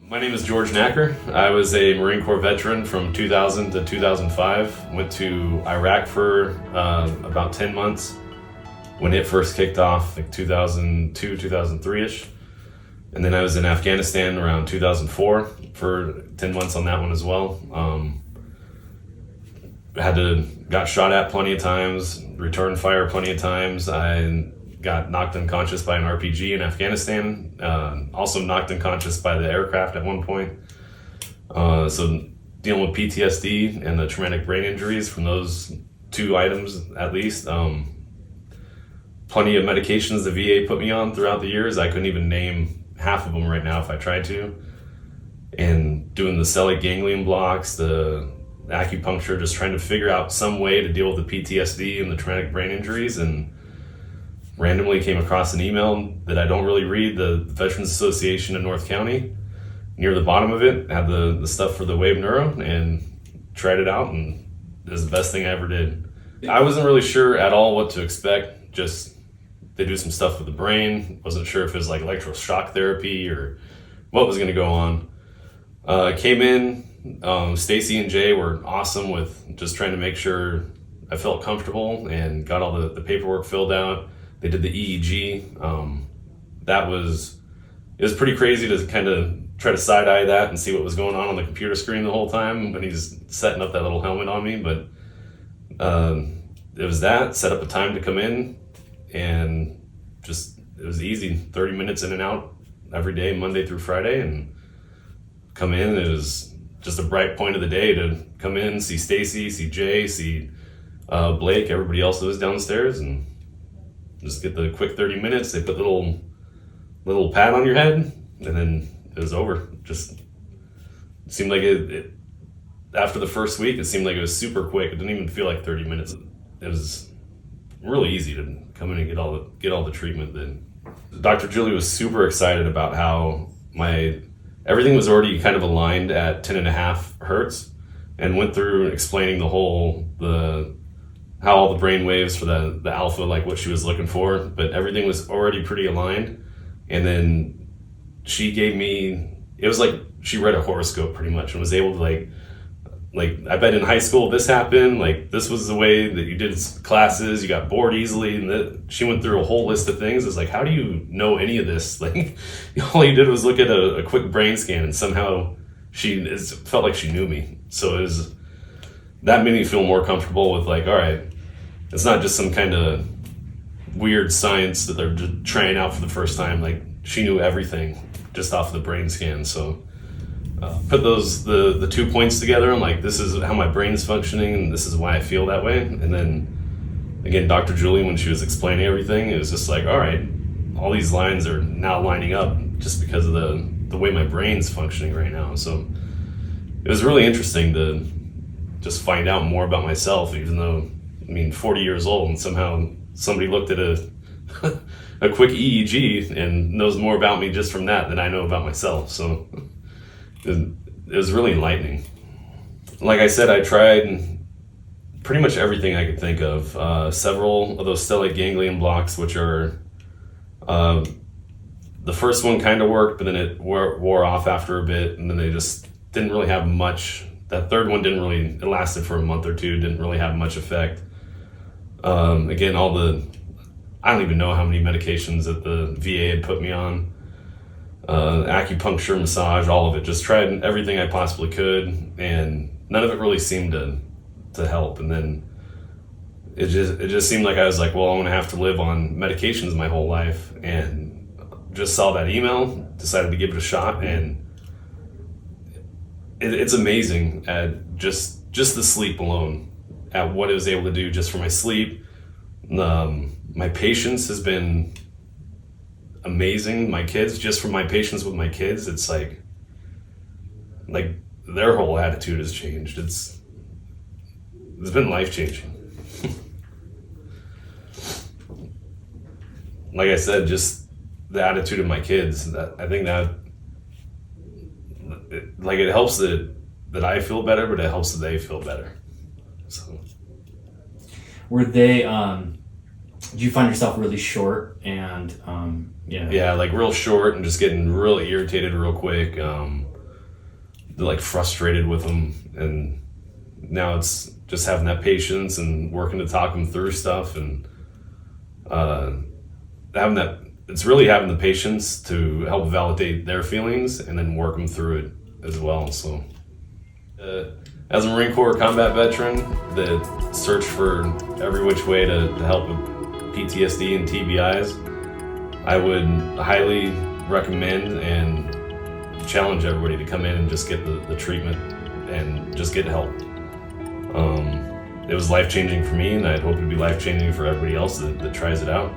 My name is George Nacker. I was a Marine Corps veteran from 2000 to 2005. Went to Iraq for about 10 months when it first kicked off, like 2002, 2003-ish. And then I was in Afghanistan around 2004 for 10 months on that one as well. Got shot at plenty of times, returned fire plenty of times. I got knocked unconscious by an RPG in Afghanistan. Also knocked unconscious by the aircraft at one point. So dealing with PTSD and the traumatic brain injuries from those two items at least. Plenty of medications the VA put me on throughout the years. I couldn't even name half of them right now if I tried to. And doing the stellate ganglion blocks, the acupuncture, just trying to figure out some way to deal with the PTSD and the traumatic brain injuries, and randomly came across an email that I don't really read, the Veterans Association in North County. Near the bottom of it had the stuff for the wave neuro, and tried it out, and it was the best thing I ever did. I wasn't really sure at all what to expect. Just they do some stuff with the brain. Wasn't sure if it was like electroshock therapy or what was going to go on. Came in, Stacy and Jay were awesome with just trying to make sure I felt comfortable, and got all the paperwork filled out. They did the EEG. It was pretty crazy to kind of try to side eye that and see what was going on the computer screen the whole time when he's setting up that little helmet on me. But it was that, set up a time to come in, and it was easy, 30 minutes in and out every day, Monday through Friday, and come in. It was just a bright point of the day to come in, see Stacy, see Jay, see Blake, everybody else that was downstairs, and just get the quick 30 minutes. They put little pad on your head, and then it was over. Just seemed like it after the first week, it seemed like it was super quick. It didn't even feel like 30 minutes. It was really easy to come in and get all the treatment. Then Dr. Julie was super excited about how everything was already kind of aligned at 10.5 hertz, and went through explaining how all the brain waves for the alpha, like what she was looking for, but everything was already pretty aligned. And then she gave me, it was like she read a horoscope pretty much, and was able to like I bet in high school this happened, like this was the way that you did classes, you got bored easily, and she went through a whole list of things. It's like, how do you know any of this? Like all you did was look at a quick brain scan, and somehow it felt like she knew me. So that made me feel more comfortable with like, all right, it's not just some kind of weird science that they're just trying out for the first time. Like she knew everything just off the brain scan. So put the 2 points together. I'm like, this is how my brain's functioning, and this is why I feel that way. And then again, Dr. Julie, when she was explaining everything, it was just like, all right, all these lines are now lining up just because of the way my brain's functioning right now. So it was really interesting to just find out more about myself, even though, 40 years old, and somehow somebody looked at a quick EEG and knows more about me just from that than I know about myself. So it was really enlightening. Like I said, I tried pretty much everything I could think of. Several of those stellate ganglion blocks, which are, the first one kind of worked, but then it wore off after a bit, and then they just didn't really have much. That third one it lasted for a month or two, didn't really have much effect. Again, I don't even know how many medications that the VA had put me on. Acupuncture, massage, all of it. Just tried everything I possibly could, and none of it really seemed to help. And then it just seemed like I was like, well, I'm gonna have to live on medications my whole life. And just saw that email, decided to give it a shot, and it's amazing at just the sleep alone, at what it was able to do just for my sleep. My patience has been amazing. My kids, just from my patience with my kids, it's like their whole attitude has changed. It's been life-changing. Like I said, just the attitude of my kids, I think that it helps that I feel better, but it helps that they feel better. So were they do you find yourself really short and yeah, like real short and just getting real irritated real quick. like frustrated with them, and now it's just having that patience and working to talk them through stuff, and having that, it's really having the patience to help validate their feelings and then work them through it as well. So as a Marine Corps combat veteran, the search for every which way to help with PTSD and TBIs, I would highly recommend and challenge everybody to come in and just get the treatment and just get help. It was life-changing for me, and I'd hope it'd be life-changing for everybody else that tries it out.